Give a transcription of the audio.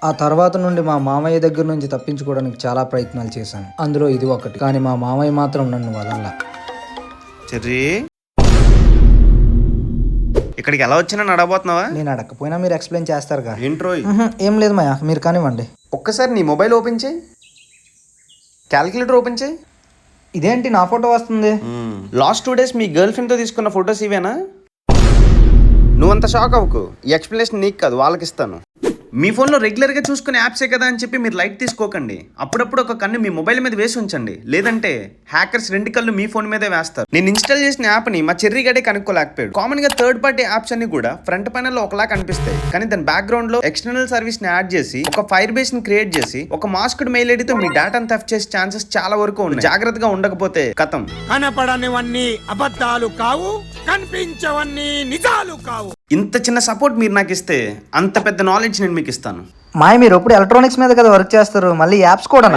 ఆ తర్వాత నుండి మా మామయ్య దగ్గర నుంచి తప్పించుకోవడానికి చాలా ప్రయత్నాలు చేశాను, అందులో ఇది ఒకటి. కానీ మా మామయ్య మాత్రం నన్ను వదల్లా. చెర్రీ, ఇక్కడికి ఎలా వచ్చినా నడబోతున్నావా? నేను అడగకపోయినా మీరు ఎక్స్ప్లెయిన్ చేస్తారుగా. ఏంట్రో ఏం లేదు మాయా, మీరు కానివ్వండి. ఒక్కసారి నీ మొబైల్ ఓపెన్ చేయి, క్యాల్కులేటర్ ఓపెన్ చేయి. ఇదేంటి నా ఫోటో వస్తుంది? లాస్ట్ 2 days మీ గర్ల్ ఫ్రెండ్తో తీసుకున్న ఫొటోస్ ఇవేనా? నువ్వంత షాక్ అవ్వకు, ఈ ఎక్స్ప్లెనేషన్ నీకు కాదు, వాళ్ళకి ఇస్తాను. మీ ఫోన్లో రెగ్యులర్గా చూసుకునే యాప్సే కదా అని చెప్పి మీరు లైట్ తీసుకోకండి. అప్పుడప్పుడు ఒక కన్ను మీ మొబైల్ మీద వేసి ఉంచండి, లేదంటే హ్యాకర్స్ 2 కళ్ళు మీ ఫోన్ మీదే వేస్తారు. నేను ఇన్స్టాల్ చేసిన యాప్ని మా చెర్రీ గడే కనుక్కోలేకపోయాడు. కామన్గా థర్డ్ పార్టీ యాప్స్ అన్ని కూడా ఫ్రంట్ ప్యానెల్లో ఒకలా కనిపిస్తాయి, కానీ దాని బ్యాక్గ్రౌండ్లో ఎక్స్టర్నల్ సర్వీస్ని యాడ్ చేసి ఒక ఫైర్ బేస్ని క్రియేట్ చేసి ఒక మాస్క్డ్ మెయిల్ ఐడితో మీ డేటాను థెఫ్ట్ చేసే ఛాన్సెస్ చాలా వరకు ఉన్నాయి. జాగ్రత్తగా ఉండకపోతే కథం. కనపడనివన్నీ అబద్ధాలు కావు, కనిపించవన్నీ నిజాలు కావు. ఇంత చిన్న సపోర్ట్ మీరు నాకు ఇస్తే అంత పెద్ద నాలెడ్జ్ నేను మీకు ఇస్తాను. మాయ, మీరు ఎప్పుడు ఎలక్ట్రానిక్స్ మీద కదా వర్క్ చేస్తారు, మళ్ళీ యాప్స్ కూడా?